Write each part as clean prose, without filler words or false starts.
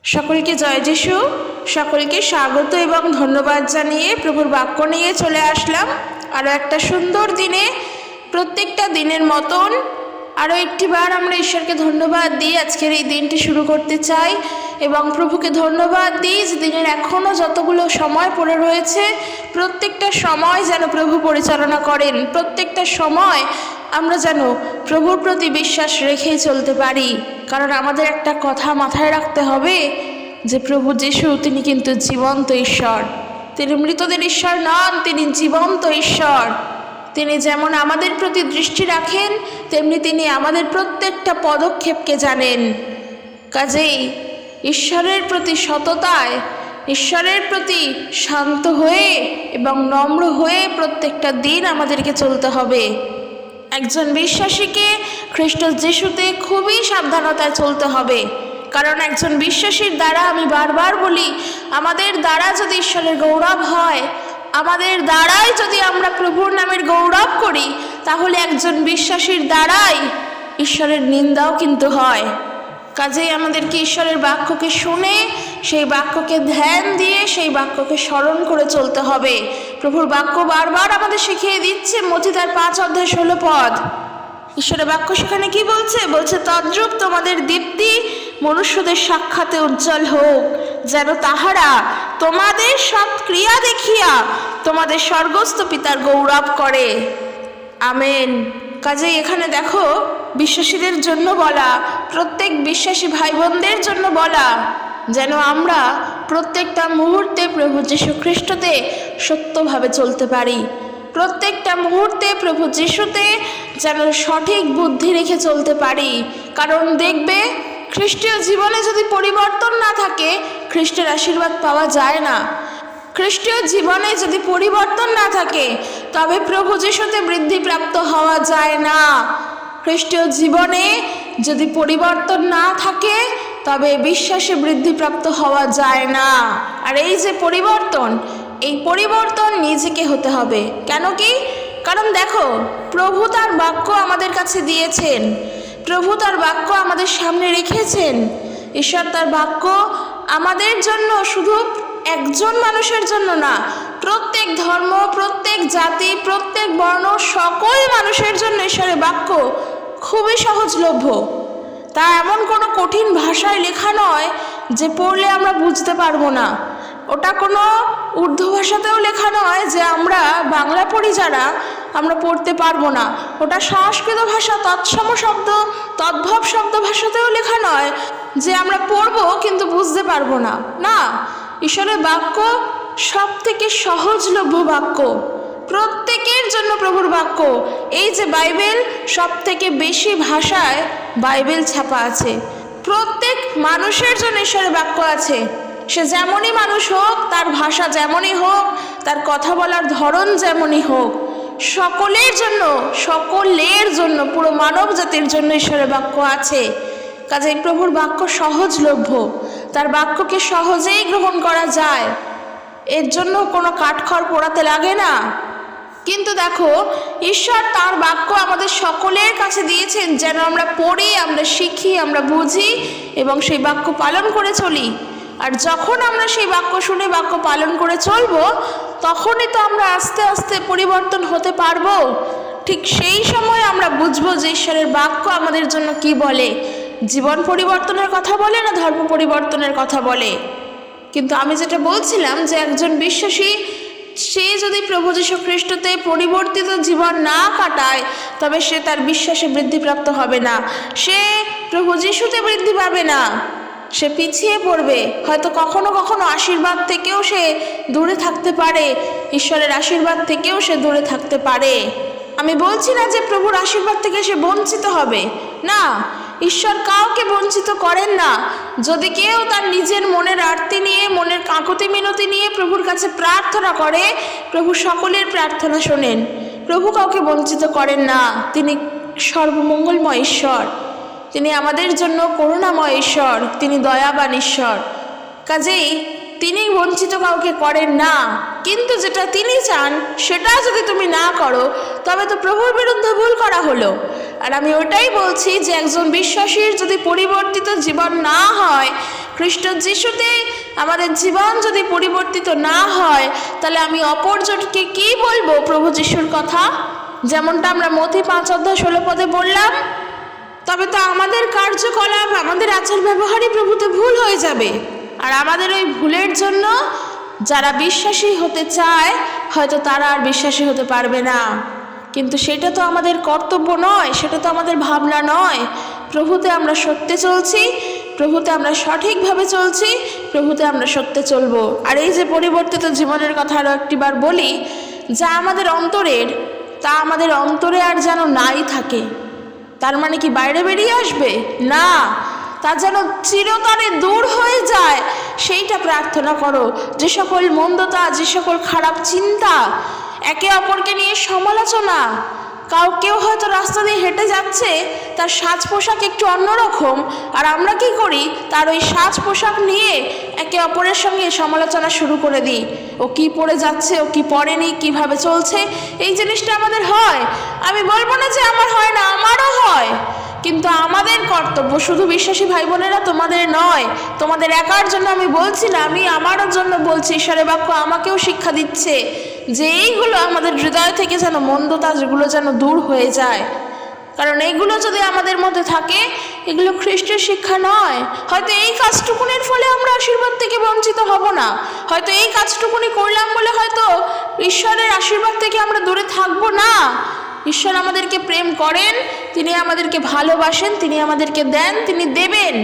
সকলকে জয় যিশু। সকলকে স্বাগত এবং ধন্যবাদ জানিয়ে প্রভুর বাক্য নিয়ে চলে আসলাম আরও একটা সুন্দর দিনে। প্রত্যেকটা দিনের মতন আরও একটিবার আমরা ঈশ্বরকে ধন্যবাদ দিই আজকের এই দিনটি শুরু করতে চাই এবং প্রভুকে ধন্যবাদ দিই যে দিনের এখনও যতগুলো সময় পড়ে রয়েছে প্রত্যেকটা সময় যেন প্রভু পরিচালনা করেন। প্রত্যেকটা সময় আমরা যেন প্রভুর প্রতি বিশ্বাস রেখেই চলতে পারি, কারণ আমাদের একটা কথা মাথায় রাখতে হবে যে প্রভু যিশু তিনি কিন্তু জীবন্ত ঈশ্বর। তিনি মৃতদের ঈশ্বর নন, তিনি জীবন্ত ঈশ্বর। তিনি যেমন আমাদের প্রতি দৃষ্টি রাখেন তেমনি তিনি আমাদের প্রত্যেকটা পদক্ষেপকে জানেন। কাজেই ঈশ্বরের প্রতি সততায়, ঈশ্বরের প্রতি শান্ত হয়ে এবং নম্র হয়ে প্রত্যেকটা দিন আমাদেরকে চলতে হবে। একজন বিশ্বাসীকে খ্রিস্ট যিশুতে খুবই সাবধানতায় চলতে হবে, কারণ একজন বিশ্বাসীর দ্বারা, আমি বারবার বলি, আমাদের দ্বারা যদি ঈশ্বরের গৌরব হয়, আমাদের দ্বারাই যদি আমরা প্রভুর নামের গৌরব করি, তাহলে একজন বিশ্বাসীর দ্বারাই ঈশ্বরের নিন্দাও কিন্তু হয়। কাজেই আমাদেরকে ঈশ্বরের বাক্যকে শুনে সেই বাক্যকে ধ্যান দিয়ে সেই বাক্যকে স্মরণ করে চলতে হবে। প্রভুর বাক্য বারবার আমাদের শিখিয়ে দিচ্ছে। মথি তার 5:16 ঈশ্বরের বাক্য সেখানে কি বলছে? বলছে, তদ্রূপ তোমাদের দীপ্তি মনুষ্যদের সাক্ষাতে উজ্জ্বল হোক, যেন তাহারা তোমাদের সৎ ক্রিয়া দেখিয়া তোমাদের স্বর্গস্থ পিতার গৌরব করে। আমেন। কাজেই এখানে দেখো, বিশ্বাসীদের জন্য বলা, প্রত্যেক বিশ্বাসী ভাই বোনদের জন্য বলা, যেন আমরা প্রত্যেকটা মুহূর্তে প্রভু যীশু খ্রিস্টতে সত্যভাবে চলতে পারি। প্রত্যেকটা মুহূর্তে প্রভু যিশুতে যেন সঠিক বুদ্ধি রেখে চলতে পারি। কারণ দেখবে, খ্রিস্টীয় জীবনে যদি পরিবর্তন না থাকে, খ্রিস্টের আশীর্বাদ পাওয়া যায় না। খ্রিস্টীয় জীবনে যদি পরিবর্তন না থাকে, তবে প্রভু যিশুতে বৃদ্ধিপ্রাপ্ত হওয়া যায় না। খ্রিস্টীয় জীবনে যদি পরিবর্তন না থাকে, তবে বিশ্বাসে বৃদ্ধিপ্রাপ্ত হওয়া যায় না। আর এই যে পরিবর্তন, এই পরিবর্তন নিজেকে হতে হবে। কেন কি? কারণ দেখো, প্রভু তার বাক্য আমাদের কাছে দিয়েছেন, প্রভু তার বাক্য আমাদের সামনে রেখেছেন। ঈশ্বর তার বাক্য আমাদের জন্য, শুধু একজন মানুষের জন্য না, প্রত্যেক ধর্ম, প্রত্যেক জাতি, প্রত্যেক বর্ণ, সকল মানুষের জন্য ঈশ্বরের বাক্য খুবই সহজলভ্য। তা এমন কোনো কঠিন ভাষায় লেখা নয় যে পড়লে আমরা বুঝতে পারবো না। ওটা কোনো উর্দু ভাষাতেও লেখা নয় যে আমরা বাংলা পড়ি যারা, আমরা পড়তে পারবো না। ওটা সংস্কৃত ভাষা, তৎসম শব্দ, তদ্ভব শব্দ ভাষাতেও লেখা নয় যে আমরা পড়বো কিন্তু বুঝতে পারবো না। না, ঈশ্বরের বাক্য সব থেকে সহজলভ্য বাক্য, প্রত্যেকের জন্য প্রভুর বাক্য। এই যে বাইবেল, সব থেকে বেশি ভাষায় বাইবেল ছাপা আছে। প্রত্যেক মানুষের জন্য ঈশ্বরের বাক্য আছে। সে যেমনই মানুষ হোক, তার ভাষা যেমনই হোক, তার কথা বলার ধরন যেমনই হোক, সকলের জন্য পুরো মানব জাতির জন্য ঈশ্বরের বাক্য আছে। কাজেই প্রভুর বাক্য সহজলভ্য, তার বাক্যকে সহজেই গ্রহণ করা যায়। এর জন্য কোনো কাঠখড় পোড়াতে লাগে না। কিন্তু দেখো, ঈশ্বর তার বাক্য আমাদের সকলের কাছে দিয়েছেন যেন আমরা পড়ি, আমরা শিখি, আমরা বুঝি এবং সেই বাক্য পালন করে চলি। আর যখন আমরা সেই বাক্য শুনে বাক্য পালন করে চলবো, তখনই তো আমরা আস্তে আস্তে পরিবর্তন হতে পারবো। ঠিক সেই সময় আমরা বুঝবো যে ঈশ্বরের বাক্য আমাদের জন্য কি বলে, জীবন পরিবর্তনের কথা বলে না ধর্ম পরিবর্তনের কথা বলে। কিন্তু আমি যেটা বলছিলাম যে একজন বিশ্বাসী, সে যদি প্রভু যীশু খ্রিস্টতে পরিবর্তিত জীবন না কাটায়, তবে সে তার বিশ্বাসে বৃদ্ধিপ্রাপ্ত হবে না, সে প্রভু যীশুতে বৃদ্ধি পাবে না, সে পিছিয়ে পড়বে। হয়তো কখনো কখনো আশীর্বাদ থেকেও সে দূরে থাকতে পারে, ঈশ্বরের আশীর্বাদ থেকেও সে দূরে থাকতে পারে। আমি বলছি না যে প্রভুর আশীর্বাদ থেকে সে বঞ্চিত হবে, না, ঈশ্বর কাউকে বঞ্চিত করেন না। যদি কেউ তার নিজের মনের আরতি নিয়ে, মনের কাকুতি মিনতি নিয়ে প্রভুর কাছে প্রার্থনা করে, প্রভু সকলের প্রার্থনা শোনেন। প্রভু কাউকে বঞ্চিত করেন না। তিনি সর্বমঙ্গলময় ঈশ্বর, তিনি আমাদের জন্য করুণাময় ঈশ্বর, তিনি দয়াবান ঈশ্বর। কাজেই তিনি বঞ্চিত কাউকে করেন না। কিন্তু যেটা তিনি চান সেটা যদি তুমি না করো, তবে তো প্রভুর বিরুদ্ধে ভুল করা হলো। আর আমি ওটাই বলছি যে একজন বিশ্বাসীর যদি পরিবর্তিত জীবন না হয়, খ্রিস্ট যিশুতে আমাদের জীবন যদি পরিবর্তিত না হয়, তাহলে আমি অপরজনকে কি বলবো প্রভু যিশুর কথা? যেমনটা আমরা মথি 5:16 বললাম, তবে তো আমাদের কার্যকলাপ, আমাদের আচার ব্যবহারই প্রভুতে ভুল হয়ে যাবে। আর আমাদের ওই ভুলের জন্য যারা বিশ্বাসী হতে চায়, হয়তো তারা আর বিশ্বাসী হতে পারবে না। কিন্তু সেটা তো আমাদের কর্তব্য নয়, সেটা তো আমাদের ভাবনা নয়। প্রভুতে আমরা সত্যে চলছি, প্রভুতে আমরা সঠিকভাবে চলছি, প্রভুতে আমরা সত্যে চলবো। আর এই যে পরিবর্তিত জীবনের কথা আরও একটিবার বলি, যা আমাদের অন্তরের, তা আমাদের অন্তরে আর যেন নাই থাকে। তার মানে কি বাইরে বেরিয়ে আসবে? না, তা যেন চিরতরে দূর হয়ে যায়, সেইটা প্রার্থনা করো। যে সকল মন্দতা, যে সকল খারাপ চিন্তা, একে অপরকে নিয়ে সমালোচনা, কেউ হয়তো রাস্তা দিয়ে হেঁটে যাচ্ছে, তার সাজ পোশাক একটু অন্যরকম, আর আমরা কি করি, তার ওই সাজ পোশাক নিয়ে একে অপরের সঙ্গে সমালোচনা শুরু করে দিই। ও কি পরে যাচ্ছে, ও কি পরেনি, কিভাবে চলছে, এই জিনিসটা আমাদের হয়। আমি বলবো না যে আমার হয় না, আমারও হয়। কিন্তু আমাদের কর্তব্য, শুধু বিশ্বাসী ভাই বোনেরা তোমাদের নয়, তোমাদের একার জন্য আমি বলছি না, আমি আমারও জন্য বলছি। ঈশ্বরের বাক্য আমাকেও শিক্ষা দিচ্ছে যে এইগুলো আমাদের হৃদয় থেকে যেন মন্দতা, যেগুলো যেন দূর হয়ে যায়। কারণ এইগুলো যদি আমাদের মধ্যে থাকে, এগুলো খ্রিস্টের শিক্ষা নয়। হয়তো এই কাজটুকুনির ফলে আমরা আশীর্বাদ থেকে বঞ্চিত হব না, হয়তো এই কাজটুকুনি করলাম বলে হয়তো ঈশ্বরের আশীর্বাদ থেকে আমরা দূরে থাকবো না। ঈশ্বর আমাদেরকে প্রেম করেন, তিনি আমাদেরকে ভালোবাসেন, তিনি আমাদেরকে দেন, তিনি দেবেন।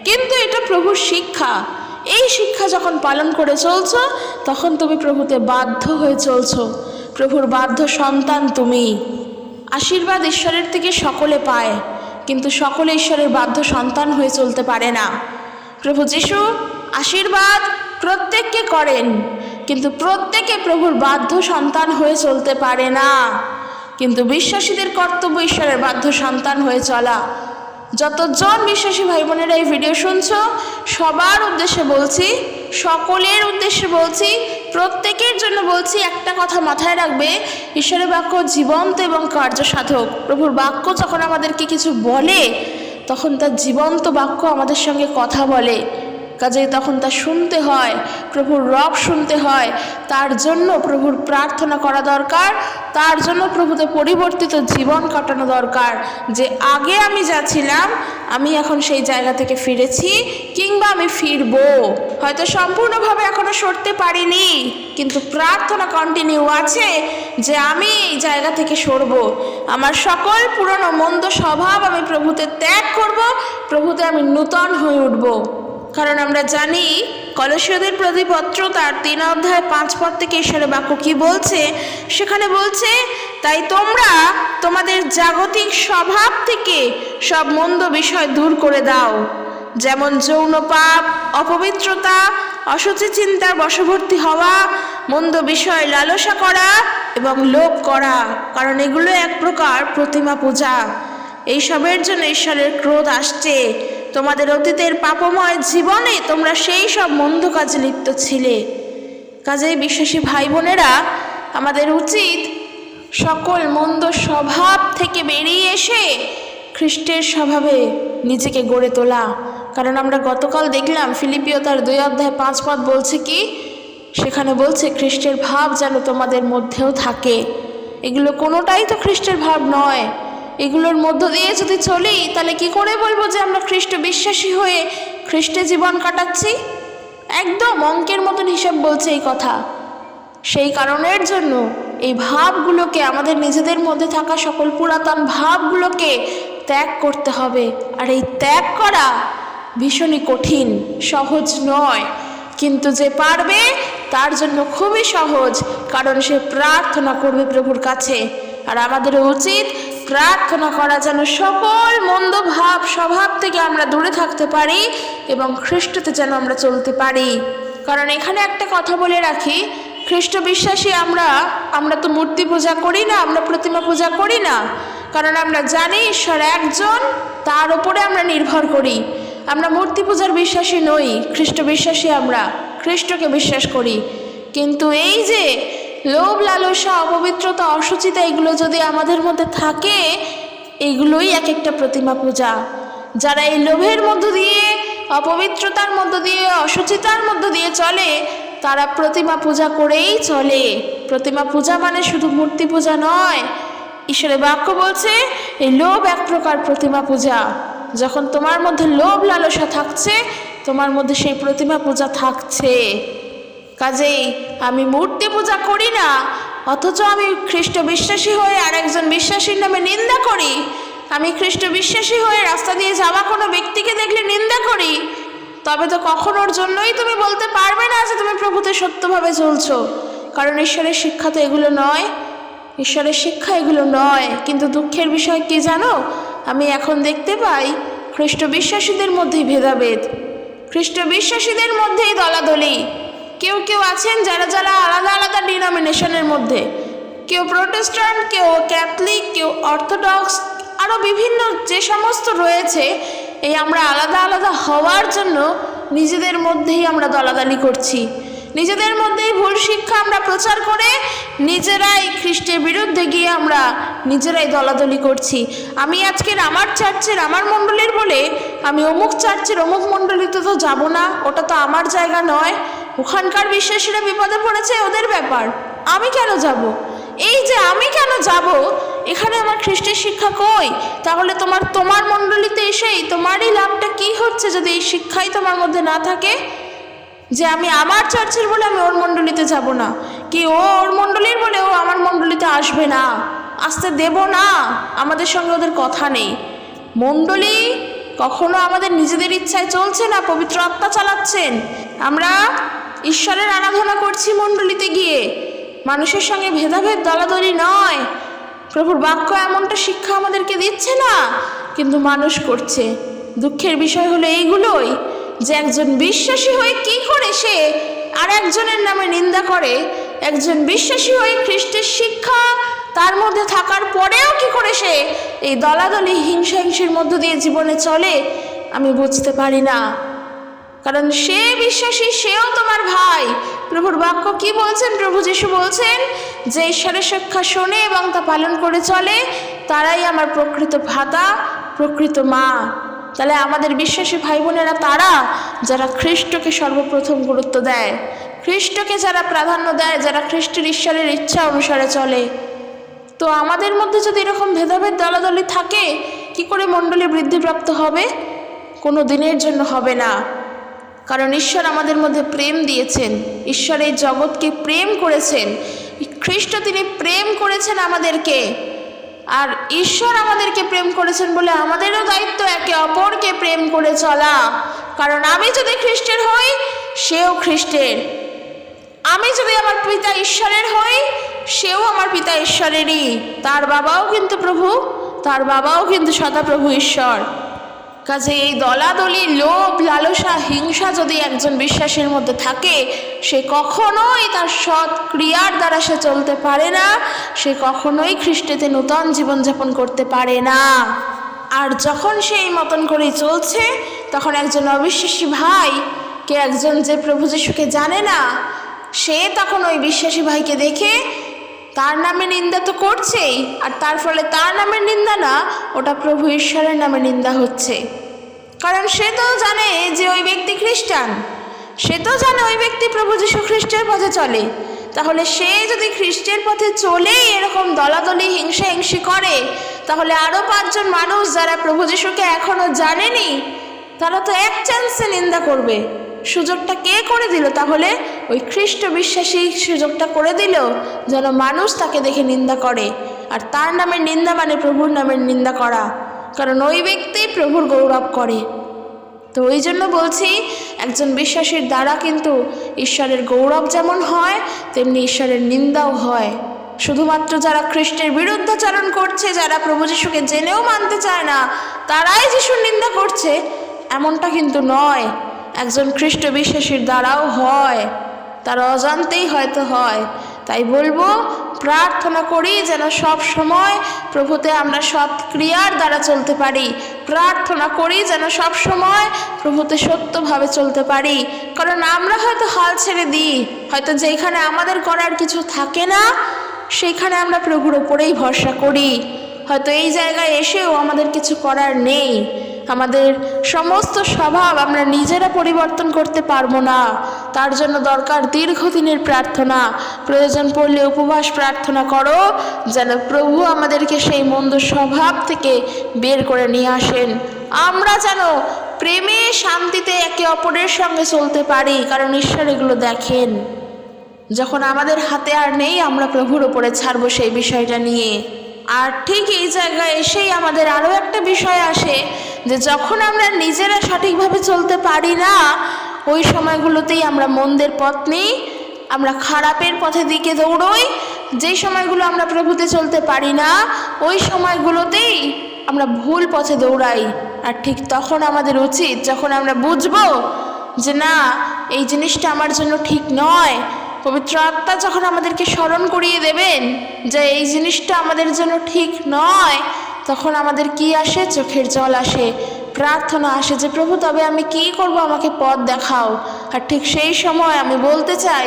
কিন্তু এটা প্রভুর শিক্ষা। এই শিক্ষা যখন পালন করে চলছো, তখন তুমি প্রভুতে বাধ্য হয়ে চলছো। প্রভুর বাধ্য সন্তান তুমি। আশীর্বাদ ঈশ্বরের থেকে সকলে পায়, কিন্তু সকলে ঈশ্বরের বাধ্য সন্তান হয়ে চলতে পারে না। প্রভু যিশু আশীর্বাদ প্রত্যেককে করেন, কিন্তু প্রত্যেকে প্রভুর বাধ্য সন্তান হয়ে চলতে পারে না। কিন্তু বিশ্বাসীদের কর্তব্য ঈশ্বরের বাধ্য সন্তান হয়ে চলা। যতজন বিশ্বাসী ভাই বোনেরা এই ভিডিও শুনছো, সবার উদ্দেশ্যে বলছি, সকলের উদ্দেশ্যে বলছি, প্রত্যেকের জন্য বলছি, একটা কথা মাথায় রাখবে, ঈশ্বরের বাক্য জীবন্ত এবং কার্যসাধক। প্রভুর বাক্য যখন আমাদেরকে কিছু বলে, তখন তার জীবন্ত বাক্য আমাদের সঙ্গে কথা বলে। কাজেই তখন তা শুনতে হয়, প্রভুর রব শুনতে হয়। তার জন্য প্রভুর প্রার্থনা করা দরকার, তার জন্য প্রভুতে পরিবর্তিত জীবন কাটানো দরকার। যে আগে আমি যা ছিলাম, আমি এখন সেই জায়গা থেকে ফিরেছি, কিংবা আমি ফিরবো। হয়তো সম্পূর্ণভাবে এখনো সরতে পারিনি, কিন্তু প্রার্থনা কন্টিনিউ আছে যে আমি এই জায়গা থেকে সরবো। আমার সকল পুরনো মন্দ স্বভাব আমি প্রভুতে ত্যাগ করব, প্রভুতে আমি নূতন হয়ে উঠব। কারণ আমরা জানি কলসীয়দের প্রতি পত্র তার 3:5 থেকে ঈশ্বরের বাক্য কি বলছে, সেখানে বলছে, তাই তোমরা তোমাদের জাগতিক স্বভাব থেকে সব মন্দ বিষয় দূর করে দাও, যেমন যৌন পাপ, অপবিত্রতা, অসুচি চিন্তার বশবর্তী হওয়া, মন্দ বিষয় লালসা করা এবং লোভ করা, কারণ এগুলো এক প্রকার প্রতিমা পূজা। এইসবের জন্য ঈশ্বরের ক্রোধ আসছে। তোমাদের অতীতের পাপময় জীবনে তোমরা সেই সব মন্দ কাজে লিপ্ত ছিলে। কাজেই বিশ্বাসী ভাই বোনেরা, আমাদের উচিত সকল মন্দ স্বভাব থেকে বেরিয়ে এসে খ্রিস্টের স্বভাবে নিজেকে গড়ে তোলা। কারণ আমরা গতকাল দেখলাম ফিলিপিও তার 2:5 বলছে কি, সেখানে বলছে খ্রিস্টের ভাব যেন তোমাদের মধ্যেও থাকে। এগুলো কোনোটাই তো খ্রিস্টের ভাব নয়। এগুলোর মধ্য দিয়ে যদি চলি, তাহলে কি করে বলবো যে আমরা খ্রিস্ট বিশ্বাসী হয়ে খ্রিস্টে জীবন কাটাচ্ছি? একদম অঙ্কের মতন হিসাব বলছে এই কথা। সেই কারণের জন্য এই ভাবগুলোকে, আমাদের নিজেদের মধ্যে থাকা সকল পুরাতন ভাবগুলোকে ত্যাগ করতে হবে। আর এই ত্যাগ করা ভীষণই কঠিন, সহজ নয়। কিন্তু যে পারবে তার জন্য খুবই সহজ, কারণ সে প্রার্থনা করবে প্রভুর কাছে। আর আমাদের উচিত প্রার্থনা করা যেন সকল মন্দ ভাব স্বভাব থেকে আমরা দূরে থাকতে পারি এবং খ্রিস্টতে যেন আমরা চলতে পারি। কারণ এখানে একটা কথা বলে রাখি, খ্রিস্ট বিশ্বাসী আমরা তো মূর্তি পূজা করি না, আমরা প্রতিমা পূজা করি না। কারণ আমরা জানি ঈশ্বর একজন, তার উপরে আমরা নির্ভর করি। আমরা মূর্তি পূজার বিশ্বাসী নই, খ্রিস্ট বিশ্বাসী। আমরা খ্রিস্টকে বিশ্বাস করি। কিন্তু এই যে লোভ, লালসা, অপবিত্রতা, অসুচিতা, এগুলো যদি আমাদের মধ্যে থাকে, এগুলোই এক একটা প্রতিমা পূজা। যারা এই লোভের মধ্য দিয়ে, অপবিত্রতার মধ্য দিয়ে, অশুচিতার মধ্য দিয়ে চলে, তারা প্রতিমা পূজা করেই চলে। প্রতিমা পূজা মানে শুধু মূর্তি পূজা নয়। ঈশ্বরের বাক্য বলছে এই লোভ এক প্রকার প্রতিমা পূজা। যখন তোমার মধ্যে লোভ লালসা থাকছে, তোমার মধ্যে সেই প্রতিমা পূজা থাকছে। কাজেই আমি মূর্তি পূজা করি না, অথচ আমি খ্রিস্ট বিশ্বাসী হয়ে আর একজন বিশ্বাসীর নামে নিন্দা করি। আমি খ্রিস্ট বিশ্বাসী হয়ে রাস্তা দিয়ে যাওয়া কোনো ব্যক্তিকে দেখলে নিন্দা করি, তবে তো কখনোর জন্যই তুমি বলতে পারবে না যে তুমি প্রভুতে সত্যভাবে চলছো। কারণ ঈশ্বরের শিক্ষা তো এগুলো নয়, ঈশ্বরের শিক্ষা এগুলো নয়। কিন্তু দুঃখের বিষয় কি জানো, আমি এখন দেখতে পাই খ্রিস্ট বিশ্বাসীদের মধ্যেই ভেদাভেদ, খ্রিস্ট বিশ্বাসীদের মধ্যেই দলাদলি। কেউ কেউ আছেন যারা আলাদা আলাদা ডিনোমিনেশনের মধ্যে, কেউ প্রোটেস্ট্যান্ট, কেউ ক্যাথলিক, কেউ অর্থোডক্স, আরও বিভিন্ন যে সমস্ত রয়েছে, এই আমরা আলাদা আলাদা হওয়ার জন্য নিজেদের মধ্যেই আমরা দলাদলি করছি। নিজেদের মধ্যেই ভুল শিক্ষা আমরা প্রচার করে নিজেরাই খ্রিস্টের বিরুদ্ধে গিয়ে আমরা নিজেরাই দলাদলি করছি। আমি আজকের আমার চার্চের, আমার মণ্ডলীর বলে আমি অমুক চার্চের অমুক মণ্ডলীতে তো যাব না, ওটা তো আমার জায়গা নয়। ওখানকার বিশ্বাসীরা বিপদে পড়েছে, ওদের ব্যাপার, আমি কেন যাব? এই যে আমি কেন যাব, এখানে আমার খ্রিস্টের শিক্ষা কই? তাহলে তোমার মণ্ডলীতে এসেই তোমারই লাভটা কি হচ্ছে যদি এই শিক্ষাই তোমার মধ্যে না থাকে? যে আমি আমার চার্চের বলে আমি ওর মণ্ডলীতে যাব না, কি ও ওর মণ্ডলীর বলে ও আমার মণ্ডলীতে আসবে না, আসতে দেব না, আমাদের সঙ্গে ওদের কথা নেই। মণ্ডলী কখনো আমাদের নিজেদের ইচ্ছায় চলছে না, পবিত্র আত্মা চালাচ্ছেন। আমরা ঈশ্বরের আরাধনা করছি মণ্ডলীতে গিয়ে, মানুষের সঙ্গে ভেদাভেদ দলাদলি নয়। প্রভুর বাক্য এমনটা শিক্ষা আমাদেরকে দিচ্ছে না, কিন্তু মানুষ করছে। দুঃখের বিষয় হলো এইগুলোই, যে একজন বিশ্বাসী হয়ে কি করে সে আর একজনের নামে নিন্দা করে, একজন বিশ্বাসী হয়ে খ্রিস্টের শিক্ষা তার মধ্যে থাকার পরেও কি করে সে এই দলাদলি হিংসাহিংসির মধ্য দিয়ে জীবনে চলে, আমি বুঝতে পারি না। কারণ সে বিশ্বাসী, সেও তোমার ভাই। প্রভুর বাক্য কি বলছেন? প্রভু যিশু বলছেন যে ঈশ্বরের শিক্ষা শোনে এবং তা পালন করে চলে, তারাই আমার প্রকৃত ভ্রাতা, প্রকৃত মা। তাহলে আমাদের বিশ্বাসী ভাই বোনেরা তারা যারা খ্রিস্টকে সর্বপ্রথম গুরুত্ব দেয়, খ্রিস্টকে যারা প্রাধান্য দেয়, যারা খ্রিস্টের ঈশ্বরের ইচ্ছা অনুসারে চলে। তো আমাদের মধ্যে যদি এরকম ভেদাভেদ দলাদলি থাকে, কি করে মণ্ডলী বৃদ্ধিপ্রাপ্ত হবে? কোনো দিনের জন্য হবে না। কারণ ঈশ্বর আমাদের মধ্যে প্রেম দিয়েছেন, ঈশ্বর এই জগৎকে প্রেম করেছেন, খ্রিস্ট তিনি প্রেম করেছেন আমাদেরকে। আর ঈশ্বর আমাদেরকে প্রেম করেছেন বলে আমাদেরও দায়িত্ব একে অপরকে প্রেম করে চলা। কারণ আমি যদি খ্রিস্টের হই, সেও খ্রিস্টের। আমি যদি আমার পিতা ঈশ্বরের হই, সেও আমার পিতা ঈশ্বরেরই। তার বাবাও কিন্তু প্রভু, তার বাবাও কিন্তু সদাপ্রভু ঈশ্বর। কাজে এই দলাদলি, লোভ, লালসা, হিংসা যদি একজন বিশ্বাসীর মধ্যে থাকে, সে কখনোই তার সৎ ক্রিয়ার দ্বারা সে চলতে পারে না, সে কখনোই খ্রিস্টেতে নূতন জীবনযাপন করতে পারে না। আর যখন সে এই মতন করেই চলছে, তখন একজন অবিশ্বাসী ভাই, কে একজন যে প্রভু যিশুকে জানে না, সে তখন ওই বিশ্বাসী ভাইকে দেখে তার নামে নিন্দা তো করছেই, আর তার ফলে তার নামের নিন্দা না, ওটা প্রভু ঈশ্বরের নামে নিন্দা হচ্ছে। কারণ সে তো জানে যে ওই ব্যক্তি খ্রিস্টান, সে তো জানে ওই ব্যক্তি প্রভু যীশু খ্রিস্টের পথে চলে। তাহলে সে যদি খ্রিস্টের পথে চলেই এরকম দলাদলি হিংসাহিংসি করে, তাহলে আরও 5 জন মানুষ যারা প্রভু যীশুকে এখনও জানেনি, তারা তো এক চান্সে নিন্দা করবে। সুযোগটা কে করে দিল? তাহলে ওই খ্রিস্ট বিশ্বাসী সুযোগটা করে দিল যেন মানুষ তাকে দেখে নিন্দা করে। আর তার নামের নিন্দা মানে প্রভুর নামের নিন্দা করা, কারণ ওই ব্যক্তি প্রভুর গৌরব করে। তো ওই জন্য বলছি, একজন বিশ্বাসীর দ্বারা কিন্তু ঈশ্বরের গৌরব যেমন হয়, তেমনি ঈশ্বরের নিন্দাও হয়। শুধুমাত্র যারা খ্রিস্টের বিরুদ্ধাচরণ করছে, যারা প্রভু যিশুকে জেনেও মানতে চায় না, তারাই যিশুর নিন্দা করছে, এমনটা কিন্তু নয়। একজন খ্রিস্ট বিশ্বাসীর দ্বারাও হয়, তার অজান্তেই হয়তো হয়। তাই বলবো, প্রার্থনা করি যেন সব সময় প্রভুতে আমরা সৎ ক্রিয়ার দ্বারা চলতে পারি। প্রার্থনা করি যেন সব সময় প্রভুতে সত্যভাবে চলতে পারি। কারণ আমরা হয়তো হাল ছেড়ে দিই, হয়তো যেখানে আমাদের করার কিছু থাকে না, সেইখানে আমরা প্রভুর ওপরেই ভরসা করি। হয়তো এই জায়গায় এসেও আমাদের কিছু করার নেই, আমাদের সমস্ত স্বভাব আমরা নিজেরা পরিবর্তন করতে পারবো না। তার জন্য দরকার দীর্ঘদিনের প্রার্থনা। প্রয়োজন পড়লে উপবাস প্রার্থনা করো, যেন প্রভু আমাদেরকে সেই মন্দ স্বভাব থেকে বের করে নিয়ে আসেন। আমরা যেন প্রেমে শান্তিতে একে অপরের সঙ্গে চলতে পারি, কারণ ঈশ্বর এগুলো দেখেন। যখন আমাদের হাতে আর নেই, আমরা প্রভুর ওপরে ছাড়বো সেই বিষয়টা নিয়ে। আর ঠিক এই জায়গায় এসেই আমাদের আরও একটা বিষয় আসে, যে যখন আমরা নিজেরা সঠিকভাবে চলতে পারি না, ওই সময়গুলোতেই আমরা মন্দের পথ নিই, আমরা খারাপের পথে দিকে দৌড়ই। যেই সময়গুলো আমরা প্রভুতে চলতে পারি না, ওই সময়গুলোতেই আমরা ভুল পথে দৌড়াই। আর ঠিক তখন আমাদের উচিত, যখন আমরা বুঝবো যে না, এই জিনিসটা আমার জন্য ঠিক নয়, পবিত্র আত্মা যখন আমাদেরকে স্মরণ করিয়ে দেবেন যে এই জিনিসটা আমাদের জন্য ঠিক নয়, তখন আমাদের কি আসে? চোখের জল আসে, প্রার্থনা আসে যে প্রভু তবে আমি কি করব, আমাকে পথ দেখাও। আর ঠিক সেই সময় আমি বলতে চাই,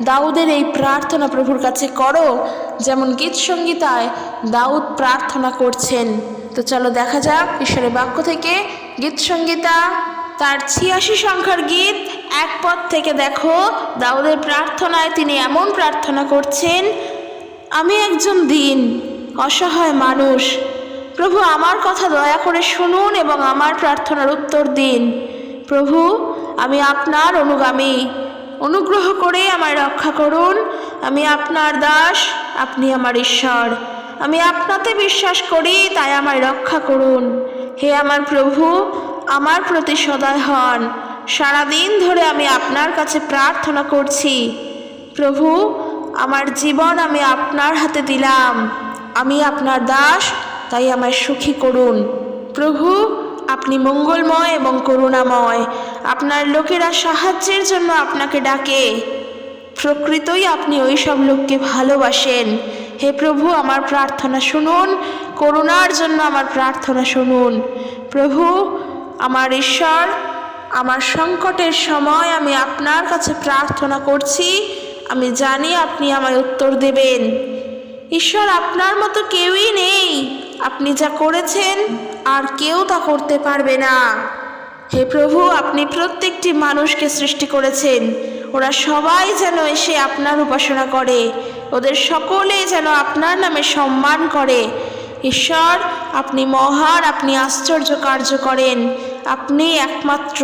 দাউদের এই প্রার্থনা প্রভুর কাছে করো, যেমন গীত সংগীতায় দাউদ প্রার্থনা করছেন। তো চলো দেখা যাক ঈশ্বরের বাক্য থেকে গীত সংগীতা তার 86 সংখ্যার গীত 1 পদ থেকে। দেখো দাউদের প্রার্থনায় তিনি এমন প্রার্থনা করছেন, আমি একজন দীন অসহায় মানুষ, প্রভু আমার কথা দয়া করে শুনুন এবং আমার প্রার্থনার উত্তর দিন। প্রভু আমি আপনার অনুগামী, অনুগ্রহ করে আমায় রক্ষা করুন। আমি আপনার দাস, আপনি আমার ঈশ্বর, আমি আপনাতে বিশ্বাস করি, তাই আমায় রক্ষা করুন। হে আমার প্রভু, আমার প্রতি সদয় হন। সারাদিন ধরে আমি আপনার কাছে প্রার্থনা করছি। প্রভু আমার জীবন আমি আপনার হাতে দিলাম, আমি আপনার দাস, তাই আমায় সুখী করুন। প্রভু আপনি মঙ্গলময় এবং করুণাময়, আপনার লোকেরা সাহায্যের জন্য আপনাকে ডাকে। প্রকৃতই আপনি ওই সব লোককে ভালোবাসেন। হে প্রভু আমার প্রার্থনা শুনুন, করুণার জন্য আমার প্রার্থনা শুনুন। প্রভু আমার ঈশ্বর, আমার সংকটের সময় আমি আপনার কাছে প্রার্থনা করছি, আমি জানি আপনি আমায় উত্তর দেবেন। ঈশ্বর আপনার মতো কেউই নেই, আপনি যা করেছেন আর কেউ তা করতে পারবে না। হে প্রভু আপনি প্রত্যেকটি মানুষকে সৃষ্টি করেছেন, ওরা সবাই যেন এসে আপনার উপাসনা করে, ওদের সকলে যেন আপনার নামে সম্মান করে। ঈশ্বর আপনি মহান, আপনি আশ্চর্য কার্য করেন, আপনি একমাত্র,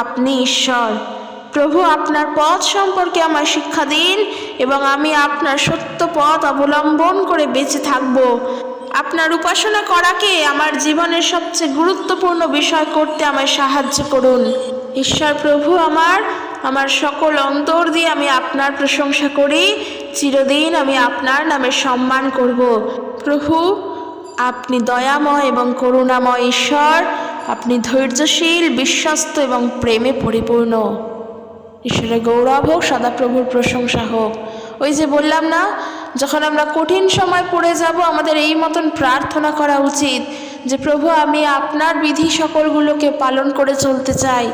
আপনি ঈশ্বর। প্রভু আপনার পথ সম্পর্কে আমার শিক্ষা দিন এবং আমি আপনার সত্য পথ অবলম্বন করে বেঁচে থাকব। আপনার উপাসনা করাকে আমার জীবনের সবচেয়ে গুরুত্বপূর্ণ বিষয় করতে আমায় সাহায্য করুন। ঈশ্বর প্রভু আমার সকল অন্তর দিয়ে আমি আপনার প্রশংসা করি, চিরদিন আমি আপনার নামে সম্মান করব। প্রভু আপনি দয়াময় এবং করুণাময় ঈশ্বর, আপনি ধৈর্যশীল, বিশ্বস্ত এবং প্রেমে পরিপূর্ণ। ঈশ্বরের গৌরব হোক, সদাপ্রভুর প্রশংসা হোক। ওই যে বললাম না, যখন আমরা কঠিন সময় পড়ে যাব, আমাদের এই মতন প্রার্থনা করা উচিত যে প্রভু আমি আপনার বিধি সকলগুলোকে পালন করে চলতে চাই,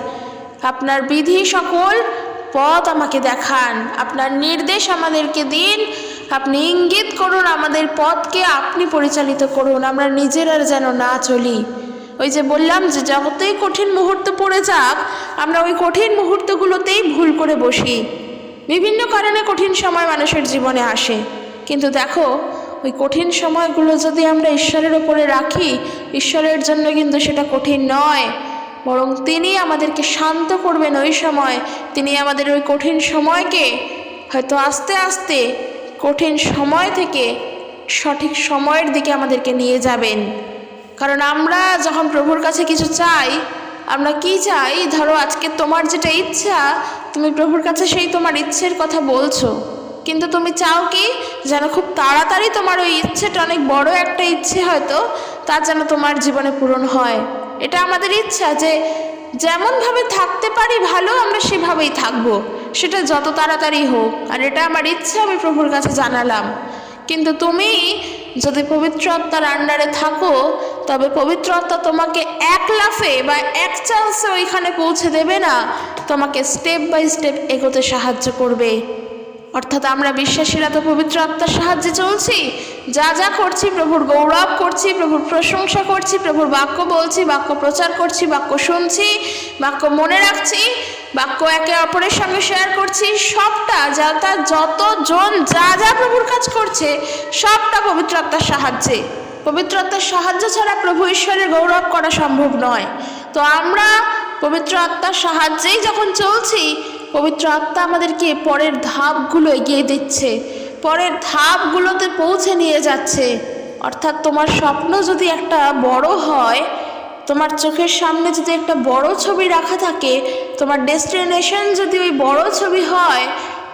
আপনার বিধি সকল পথ আমাকে দেখান, আপনার নির্দেশ আমাদেরকে দিন, আপনি ইঙ্গিত করুন, আমাদের পথকে আপনি পরিচালিত করুন, আমরা নিজেরা যেন না চলি। ওই যে বললাম যে যতই কঠিন মুহূর্ত পড়ে যাক, আমরা ওই কঠিন মুহূর্তগুলোতেই ভুল করে বসি। বিভিন্ন কারণে কঠিন সময় মানুষের জীবনে আসে, কিন্তু দেখো ওই কঠিন সময়গুলো যদি আমরা ঈশ্বরের ওপরে রাখি, ঈশ্বরের জন্য কিন্তু সেটা কঠিন নয়, বরং তিনি আমাদেরকে শান্ত করবেন। ওই সময় তিনি আমাদের ওই কঠিন সময়কে হয়তো আস্তে আস্তে কঠিন সময় থেকে সঠিক সময়ের দিকে আমাদেরকে নিয়ে যাবেন। কারণ আমরা যখন প্রভুর কাছে কিছু চাই, আমরা কি চাই? ধরো আজকে তোমার যেটা ইচ্ছা, তুমি প্রভুর কাছে সেই তোমার ইচ্ছের কথা বলছো, কিন্তু তুমি চাও কি যেন খুব তাড়াতাড়ি তোমার ওই ইচ্ছেটা, অনেক বড় একটা ইচ্ছে হয়তো, তা যেন তোমার জীবনে পূরণ হয়। এটা আমাদের ইচ্ছা যে যেমনভাবে থাকতে পারি ভালো, আমরা সেভাবেই থাকবো, সেটা যত তাড়াতাড়ি হোক। আর এটা আমার ইচ্ছে, আমি প্রভুর কাছে জানালাম। কিন্তু তুমি যদি পবিত্র আত্মার আন্ডারে থাকো, তবে পবিত্র আত্মা তোমাকে এক লাফে বা এক চান্সে ওইখানে পৌঁছে দেবে না, তোমাকে স্টেপ বাই স্টেপ এগোতে সাহায্য করবে। অর্থাৎ আমরা বিশ্বাসীরা তো পবিত্র আত্মার সাহায্যে চলছি, যা যা করছি প্রভুর গৌরব করছি, প্রভুর প্রশংসা করছি, প্রভুর বাক্য বলছি, বাক্য প্রচার করছি, বাক্য শুনছি, বাক্য মনে রাখছি, বাক্য একে অপরের সঙ্গে শেয়ার করছি, সবটা যতজন যা যা প্রভুর কাজ করছে সবটা পবিত্র আত্মার সাহায্যে। পবিত্র আত্মার সাহায্য ছাড়া প্রভু ঈশ্বরের গৌরব করা সম্ভব নয়। তো আমরা পবিত্র আত্মার সাহায্যেই যখন চলছি, পবিত্র আত্মা আমাদেরকে পরের ধাপগুলো এগিয়ে দিচ্ছে, পরের ধাপগুলোতে পৌঁছে নিয়ে যাচ্ছে। অর্থাৎ তোমার স্বপ্ন যদি একটা বড় হয়, তোমার চোখের সামনে যদি একটা বড় ছবি রাখা থাকে, তোমার ডেস্টিনেশন যদি ওই বড় ছবি হয়,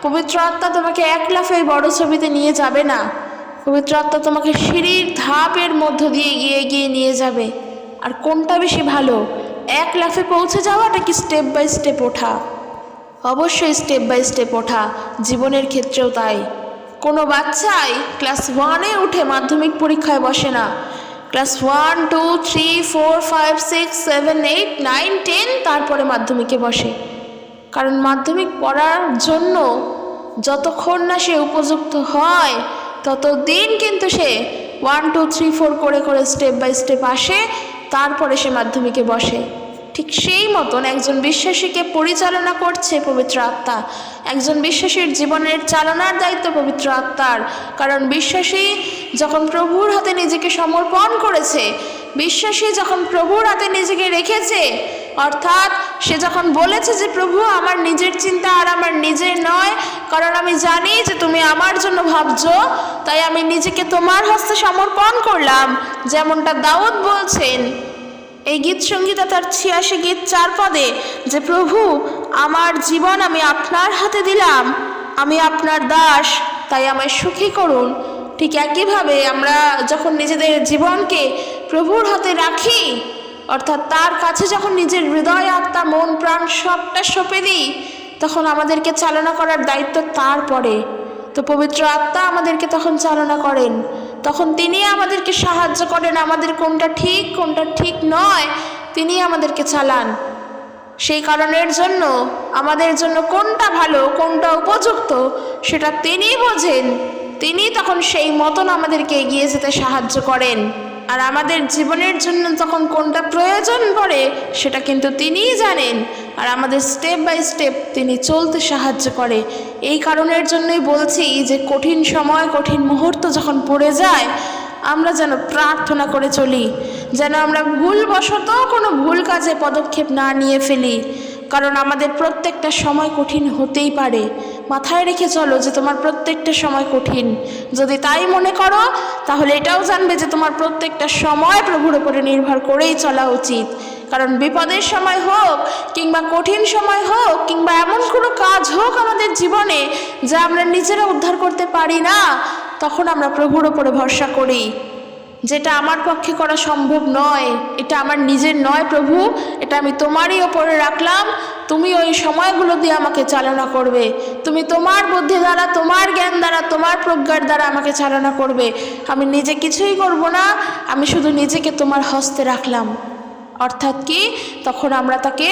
পবিত্র আত্মা তোমাকে এক লাফে ওই বড় ছবিতে নিয়ে যাবে না। পবিত্র আত্মা তোমাকে সিঁড়ির ধাপের মধ্য দিয়ে এগিয়ে নিয়ে যাবে। আর কোনটা বেশি ভালো, এক লাফে পৌঁছে যাওয়া নাকি স্টেপ বাই স্টেপ ওঠা? অবশ্যই স্টেপ বাই স্টেপ ওঠা, জীবনের ক্ষেত্রেও তাই। কোনো বাচ্চাই ক্লাস 1-এ উঠে মাধ্যমিক পরীক্ষায় বসে না। ক্লাস 1, 2, 3, 4, 5, 6, 7, 8, 9, 10 তারপরে মাধ্যমিকে বসে। কারণ মাধ্যমিক পড়ার জন্য যতক্ষণ না সে উপযুক্ত হয় ততদিন কিন্তু সে 1, 2, 3, 4 করে করে স্টেপ বাই স্টেপ আসে, তারপরে সে মাধ্যমিকে বসে। ঠিক সেই মতন একজন বিশ্বাসীকে পরিচালনা করছে পবিত্র আত্মা। একজন বিশ্বাসীর জীবনের চালনার দায়িত্ব পবিত্র আত্মার। কারণ বিশ্বাসী যখন প্রভুর হাতে নিজেকে সমর্পণ করেছে, বিশ্বাসী যখন প্রভুর হাতে নিজেকে রেখেছে, অর্থাৎ সে যখন বলেছে যে প্রভু আমার নিজের চিন্তা আর আমার নিজের নয়, কারণ আমি জানি যে তুমি আমার জন্য ভাবছো, তাই আমি নিজেকে তোমার হস্তে সমর্পণ করলাম। যেমনটা দাউদ বলছেন এই গীত সংগীতা তার 86 গীত 4 পদে, যে প্রভু আমার জীবন আমি আপনার হাতে দিলাম, আমি আপনার দাস, তাই আমায় সুখী করুন। ঠিক একইভাবে আমরা যখন নিজেদের জীবনকে প্রভুর হাতে রাখি, অর্থাৎ তার কাছে যখন নিজের হৃদয়, আত্মা, মন, প্রাণ সবটা সঁপে দিই, তখন আমাদেরকে চালনা করার দায়িত্ব তার পড়ে। তো পবিত্র আত্মা আমাদেরকে তখন চালনা করেন, তখন তিনি আমাদেরকে সাহায্য করেন। আমাদের কোনটা ঠিক নয় তিনি আমাদেরকে চালান। সেই কারণের জন্য আমাদের জন্য কোনটা ভালো, কোনটা উপযুক্ত সেটা তিনি বোঝেন। তিনি তখন সেই মতন আমাদেরকে এগিয়ে যেতে সাহায্য করেন। আর আমাদের জীবনের জন্য তখন কোনটা প্রয়োজন পড়ে সেটা কিন্তু তিনিই জানেন। আর আমাদের স্টেপ বাই স্টেপ তিনি চলতে সাহায্য করে। এই কারণের জন্যই বলছি যে কঠিন সময়, কঠিন মুহূর্ত যখন পড়ে যায়, আমরা যেন প্রার্থনা করে চলি, যেন আমরা ভুলবশত কোনো ভুল কাজে পদক্ষেপ না নিয়ে ফেলি। কারণ আমাদের প্রত্যেকটা সময় কঠিন হতেই পারে। মাথায় রেখে চলো যে তোমার প্রত্যেকটা সময় কঠিন। যদি তাই মনে করো তাহলে এটাও জানবে যে তোমার প্রত্যেকটা সময় প্রভুর উপরে নির্ভর করেই চলা উচিত। কারণ বিপদের সময় হোক কিংবা কঠিন সময় হোক কিংবা এমন কোনো কাজ হোক আমাদের জীবনে যা আমরা নিজেরা উদ্ধার করতে পারি না, তখন আমরা প্রভুর উপরে ভরসা করি, যেটা আমার পক্ষে করা সম্ভব নয়, এটা আমার নিজের নয় প্রভু, এটা আমি তোমারই ওপরে রাখলাম। তুমি ওই সময়গুলো দিয়ে আমাকে চালনা করবে, তুমি তোমার বুদ্ধি দ্বারা, তোমার জ্ঞান দ্বারা, তোমার প্রজ্ঞার দ্বারা আমাকে চালনা করবে। আমি নিজে কিছুই করব না, আমি শুধু নিজেকে তোমার হস্তে রাখলাম। অর্থাৎ কি, তখন আমরা তাকে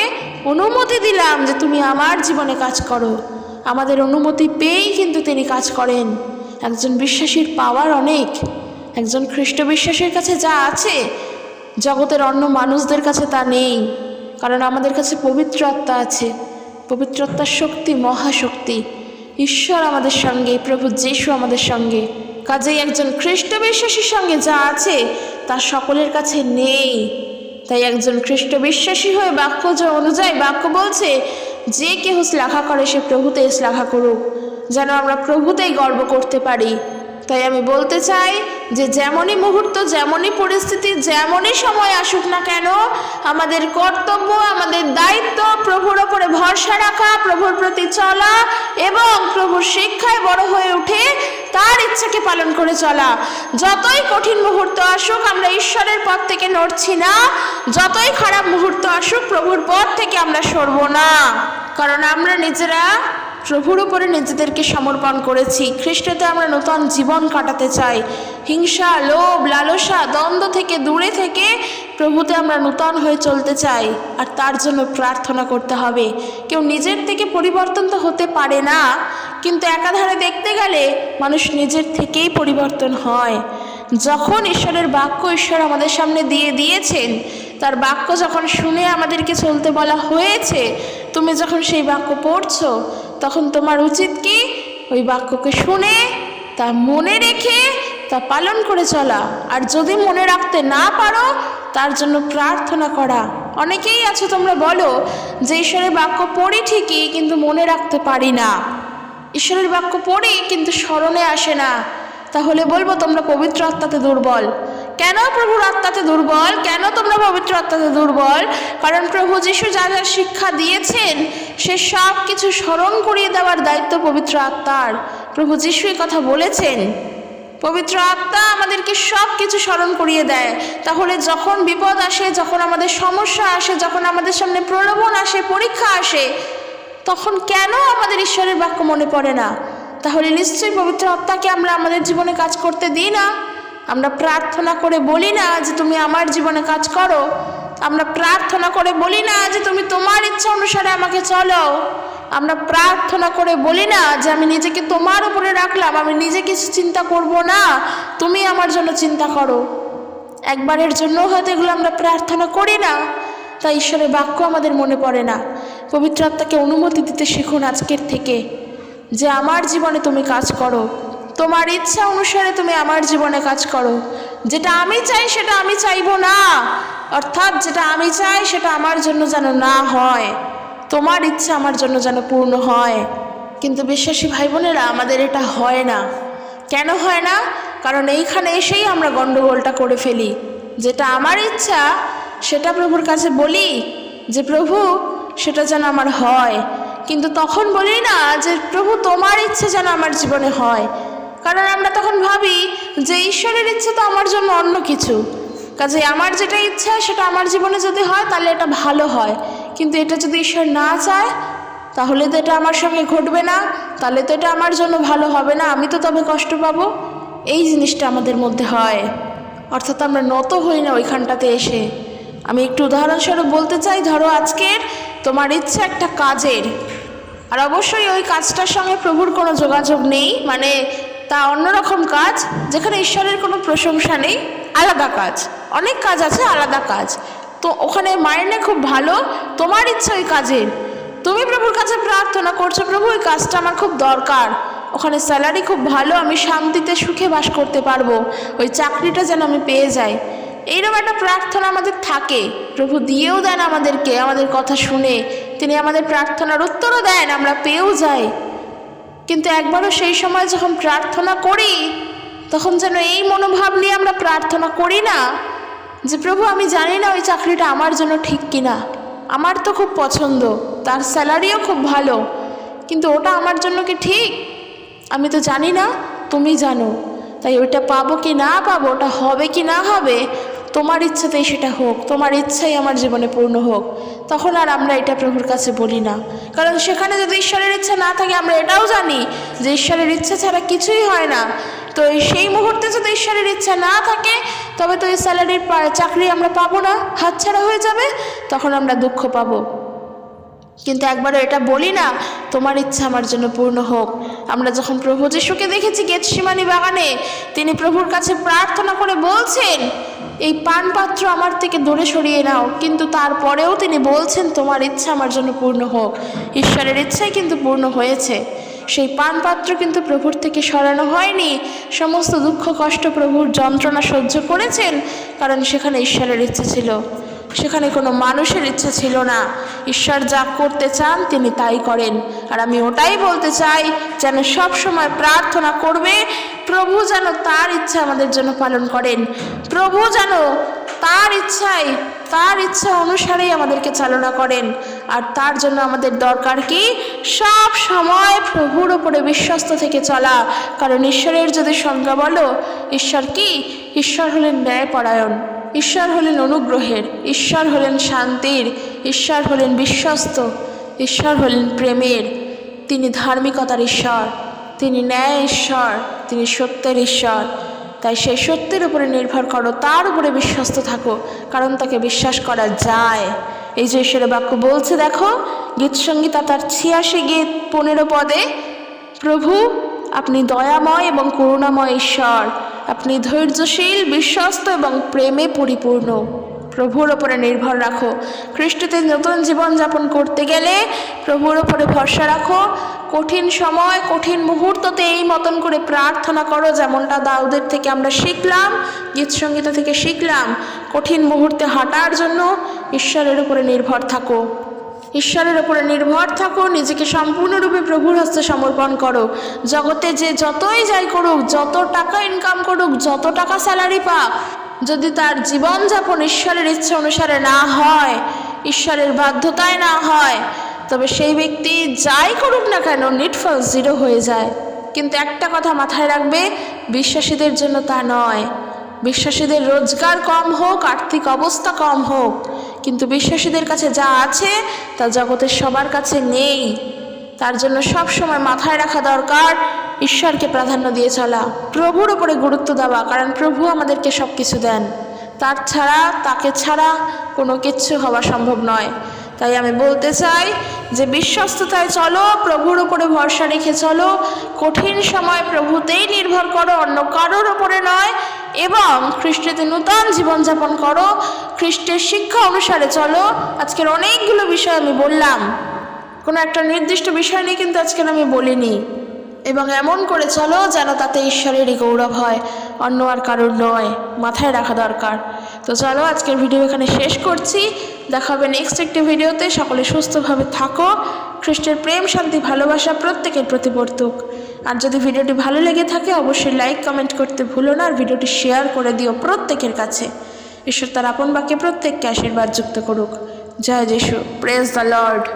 অনুমতি দিলাম যে তুমি আমার জীবনে কাজ করো। আমাদের অনুমতি পেয়েই কিন্তু তিনি কাজ করেন। একজন বিশ্বাসীর পাওয়ার অনেক। একজন খ্রিস্ট বিশ্বাসীর কাছে যা আছে জগতের অন্য মানুষদের কাছে তা নেই। কারণ আমাদের কাছে পবিত্র আত্মা আছে। পবিত্র আত্মার শক্তি মহাশক্তি। ঈশ্বর আমাদের সঙ্গে, প্রভু যীশু আমাদের সঙ্গে। কাজেই একজন খ্রিস্ট বিশ্বাসীর সঙ্গে যা আছে তা সকলের কাছে নেই। তাই একজন খ্রিস্ট বিশ্বাসী হয়ে বাক্য অনুযায়ী বাক্য বলছে, যে কেহ শ্লাঘা করে সে প্রভুতেই শ্লাঘা করুক, যেন আমরা প্রভুতেই গর্ব করতে পারি। তাই আমি বলতে চাই যে যেমনই মুহূর্ত, যেমনই পরিস্থিতি, যেমনই সময় আসুক না কেন, আমাদের কর্তব্য, আমাদের দায়িত্ব প্রভুর ওপরে ভরসা রাখা, প্রভুর প্রতি চলা এবং প্রভুর শিক্ষায় বড় হয়ে উঠে তার ইচ্ছাকে পালন করে চলা। যতই কঠিন মুহূর্ত আসুক আমরা ঈশ্বরের পথ থেকে নড়ছি না, যতই খারাপ মুহূর্ত আসুক প্রভুর পথ থেকে আমরা সরব না। কারণ আমরা নিজেরা প্রভুর উপরে নিজেদেরকে সমর্পণ করেছি। খ্রিস্টতে আমরা নতুন জীবন কাটাতে চাই। হিংসা, লোভ, লালসা, দ্বন্দ্ব থেকে দূরে থেকে প্রভুতে আমরা নূতন হয়ে চলতে চাই। আর তার জন্য প্রার্থনা করতে হবে। কেউ নিজের থেকে পরিবর্তন তো হতে পারে না, কিন্তু একাধারে দেখতে গেলে মানুষ নিজের থেকেই পরিবর্তন হয়। যখন ঈশ্বরের বাক্য ঈশ্বর আমাদের সামনে দিয়ে দিয়েছেন, তার বাক্য যখন শুনে আমাদেরকে চলতে বলা হয়েছে, তুমি যখন সেই বাক্য পড়ছো, তখন তোমার উচিত কি ওই বাক্যকে শুনে তা মনে রেখে তা পালন করে চলা। আর যদি মনে রাখতে না পারো, তার জন্য প্রার্থনা করা। অনেকেই আছো তোমরা বলো যে ঈশ্বরের বাক্য পড়ি ঠিকই, কিন্তু মনে রাখতে পারি না। ঈশ্বরের বাক্য পড়ি কিন্তু স্মরণে আসে না। তাহলে বলবো তোমরা পবিত্র আত্মাতে দুর্বল। কেন প্রভুর আত্মাতে দুর্বল? কেন তোমরা পবিত্র আত্মাতে দুর্বল? কারণ প্রভু যিশু যা যা শিক্ষা দিয়েছেন সে সব কিছু স্মরণ করিয়ে দেওয়ার দায়িত্ব পবিত্র আত্মার। প্রভু যিশু এই কথা বলেছেন, পবিত্র আত্মা আমাদেরকে সব কিছু স্মরণ করিয়ে দেয়। তাহলে যখন বিপদ আসে, যখন আমাদের সমস্যা আসে, যখন আমাদের সামনে প্রলোভন আসে, পরীক্ষা আসে, তখন কেন আমাদের ঈশ্বরের বাক্য মনে পড়ে না? তাহলে নিশ্চয়ই পবিত্র আত্মাকে আমরা আমাদের জীবনে কাজ করতে দিই না। আমরা প্রার্থনা করে বলি না যে তুমি আমার জীবনে কাজ করো। আমরা প্রার্থনা করে বলি না যে তুমি তোমার ইচ্ছা অনুসারে আমাকে চলো। আমরা প্রার্থনা করে বলি না যে আমি নিজেকে তোমার উপরে রাখলাম, আমি নিজে কিছু চিন্তা করব না, তুমি আমার জন্য চিন্তা করো। একবারের জন্য হয়তো এগুলো আমরা প্রার্থনা করি না, তাই ঈশ্বরের বাক্য আমাদের মনে পড়ে না। পবিত্র আত্মাকে অনুমতি দিতে শিখুন আজকের থেকে যে আমার জীবনে তুমি কাজ করো, তোমার ইচ্ছা অনুসারে তুমি আমার জীবনে কাজ করো। যেটা আমি চাই সেটা আমি চাইবো না, অর্থাৎ যেটা আমি চাই সেটা আমার জন্য যেন না হয়, তোমার ইচ্ছা আমার জন্য যেন পূর্ণ হয়। কিন্তু বিশ্বাসী ভাই বোনেরা, আমাদের এটা হয় না। কেন হয় না? কারণ এইখানে এসেই আমরা গণ্ডগোলটা করে ফেলি। যেটা আমার ইচ্ছা সেটা প্রভুর কাছে বলি যে প্রভু সেটা যেন আমার হয়, কিন্তু তখন বলি না যে প্রভু তোমার ইচ্ছে যেন আমার জীবনে হয়। কারণ আমরা তখন ভাবি যে ঈশ্বরের ইচ্ছে তো আমার জন্য অন্য কিছু, কাজে আমার যেটা ইচ্ছা সেটা আমার জীবনে যদি হয় তাহলে এটা ভালো হয়। কিন্তু এটা যদি ঈশ্বর না চায় তাহলে তো এটা আমার সঙ্গে ঘটবে না, তাহলে তো এটা আমার জন্য ভালো হবে না, আমি তো তবে কষ্ট পাবো। এই জিনিসটা আমাদের মধ্যে হয়, অর্থাৎ আমরা নত হই না ওইখানটাতে এসে। আমি একটু উদাহরণস্বরূপ বলতে চাই, ধরো আজকের তোমার ইচ্ছা একটা কাজের, আর অবশ্যই ওই কাজটার সঙ্গে প্রভুর কোনো যোগাযোগ নেই, মানে তা অন্যরকম কাজ যেখানে ঈশ্বরের কোনো প্রশংসা নেই, আলাদা কাজ। অনেক কাজ আছে আলাদা কাজ, তো ওখানে মাইনে খুব ভালো, তোমার ইচ্ছা ওই কাজের, তুমি প্রভুর কাছে প্রার্থনা করছো প্রভু ওই কাজটা আমার খুব দরকার, ওখানে স্যালারি খুব ভালো, আমি শান্তিতে সুখে বাস করতে পারবো, ওই চাকরিটা যেন আমি পেয়ে যাই। এইরকম একটা প্রার্থনা আমাদের থাকে, প্রভু দিয়েও দেন আমাদেরকে, আমাদের কথা শুনে তিনি আমাদের প্রার্থনার উত্তরও দেন, আমরা পেয়েও যাই। কিন্তু একবারও সেই সময় যখন প্রার্থনা করি তখন যেন এই মনোভাব নিয়ে আমরা প্রার্থনা করি না যে প্রভু আমি জানি না ওই চাকরিটা আমার জন্য ঠিক কিনা, আমার তো খুব পছন্দ, তার স্যালারিও খুব ভালো, কিন্তু ওটা আমার জন্য কি ঠিক আমি তো জানি না, তুমি জানো, তাই ওইটা পাবো কি না পাবো, ওটা হবে কি না হবে, তোমার ইচ্ছাতেই সেটা হোক, তোমার ইচ্ছাই আমার জীবনে পূর্ণ হোক। তখন আর আমরা এটা প্রভুর কাছে বলি না, কারণ সেখানে যদি ঈশ্বরের ইচ্ছা না থাকে আমরা এটাও জানি যে ঈশ্বরের ইচ্ছা ছাড়া কিছুই হয় না। তো সেই মুহূর্তে যদি ঈশ্বরের ইচ্ছা না থাকে তবে তো এই স্যালারির চাকরি আমরা পাবো না, হাতছাড়া হয়ে যাবে, তখন আমরা দুঃখ পাবো। কিন্তু একবারও এটা বলি না তোমার ইচ্ছা আমার জন্য পূর্ণ হোক। আমরা যখন প্রভু যিশুকে দেখেছি গেতসেমানি বাগানে, তিনি প্রভুর কাছে প্রার্থনা করে বলছেন এই পানপাত্র আমার থেকে দূরে সরিয়ে নাও, কিন্তু তারপরেও তিনি বলছেন তোমার ইচ্ছা আমার জন্য পূর্ণ হোক। ঈশ্বরের ইচ্ছাই কিন্তু পূর্ণ হয়েছে, সেই পানপাত্র কিন্তু প্রভুর থেকে সরানো হয়নি। সমস্ত দুঃখ কষ্ট প্রভুর যন্ত্রণা সহ্য করেছেন, কারণ সেখানে ঈশ্বরের ইচ্ছা ছিল, সেখানে কোনো মানুষের ইচ্ছা ছিল না। ঈশ্বর যা করতে চান তিনি তাই করেন। আর আমি ওটাই বলতে চাই, যেন সব সময় প্রার্থনা করবে প্রভু যেন তার ইচ্ছা আমাদের জন্য পালন করেন, প্রভু যেন তার ইচ্ছা অনুসারেই আমাদেরকে চালনা করেন। আর তার জন্য আমাদের দরকার কি? সব সময় প্রভুর ওপরে বিশ্বস্ত থেকে চলা। কারণ ঈশ্বরের যদি সংজ্ঞা বলো, ঈশ্বর কি? ঈশ্বর হলেন ন্যায়পরায়ণ, ঈশ্বর হলেন অনুগ্রহের, ঈশ্বর হলেন শান্তির, ঈশ্বর হলেন বিশ্বস্ত, ঈশ্বর হলেন প্রেমের, তিনি ধার্মিকতার ঈশ্বর, তিনি ন্যায় ঈশ্বর, তিনি সত্যের ঈশ্বর। তাই সেই সত্যের উপরে নির্ভর করো, তার উপরে বিশ্বস্ত থাকো, কারণ তাকে বিশ্বাস করা যায়। এই যে ঈশ্বরের বাক্য বলছে, দেখো গীতসংগীতা তার 86 গীত 15 পদে, প্রভু, আপনি দয়াময় এবং করুণাময় ঈশ্বর। আপনি ধৈর্যশীল, বিশ্বস্ত এবং প্রেমে পরিপূর্ণ। প্রভুর ওপরে নির্ভর রাখো। খ্রিস্টতে নতুন জীবনযাপন করতে গেলে প্রভুর ওপরে ভরসা রাখো। কঠিন সময়, কঠিন মুহূর্ততে এই মতন করে প্রার্থনা করো, যেমনটা দাউদের থেকে আমরা শিখলাম, গীতসংগীতা থেকে শিখলাম। কঠিন মুহূর্তে হাঁটার জন্য ঈশ্বরের উপরে নির্ভর থাকো। ঈশ্বরের উপরে নির্ভর থাকো, নিজেকে সম্পূর্ণরূপে প্রভুর হস্তে সমর্পণ করো। জগতে যে যতই যাই করুক, যত টাকা ইনকাম করুক, যত টাকা স্যালারি পাক, যদি তার জীবনযাপন ঈশ্বরের ইচ্ছে অনুসারে না হয়, ঈশ্বরের বাধ্যতায় না হয়, তবে সেই ব্যক্তি যাই করুক না কেন নিটফল জিরো হয়ে যায়। কিন্তু একটা কথা মাথায় রাখবে, বিশ্বাসীদের জন্য তা নয়। বিশ্বাসীদের রোজগার কম হোক, আর্থিক অবস্থা কম হোক, কিন্তু বিশ্বাসীদের কাছে যা আছে তা জগতের সবার কাছে নেই। তার জন্য সব সময় মাথায় রাখা দরকার ঈশ্বরকে প্রাধান্য দিয়ে চলা, প্রভুর ওপরে গুরুত্ব দেওয়া, কারণ প্রভু আমাদেরকে সব কিছু দেন। তাকে ছাড়া কোনো কিচ্ছু হওয়া সম্ভব নয়। তাই আমি বলতে চাই যে বিশ্বস্ততায় চলো, প্রভুর ওপরে ভরসা রেখে চলো, কঠিন সময় প্রভুতেই নির্ভর করো, অন্য কারোর ওপরে নয়, এবং খ্রিস্টতে নূতন জীবনযাপন করো, খ্রিস্টের শিক্ষা অনুসারে চলো। আজকের অনেকগুলো বিষয় আমি বললাম, কোনো একটা নির্দিষ্ট বিষয় নিয়ে কিন্তু আজকের আমি বলিনি। এবং এমন করে চলো যেন তাতে ঈশ্বরেরই গৌরব হয়, অন্য আর কারোর নয়। মাথায় রাখা দরকার। তো চলো আজকের ভিডিও এখানে শেষ করছি। দেখা হবে নেক্সট একটি ভিডিওতে। সকলে সুস্থভাবে থাকো। খ্রিস্টের প্রেম, শান্তি, ভালোবাসা প্রত্যেকের প্রতি বর্তুক। আর যদি ভিডিওটি ভালো লেগে থাকে অবশ্যই লাইক, কমেন্ট করতে ভুলো না, আর ভিডিওটি শেয়ার করে দিও প্রত্যেকের কাছে। ঈশ্বর তার আপন বাক্যে প্রত্যেককে আশীর্বাদ যুক্ত করুক। জয় যিশু। Praise the Lord.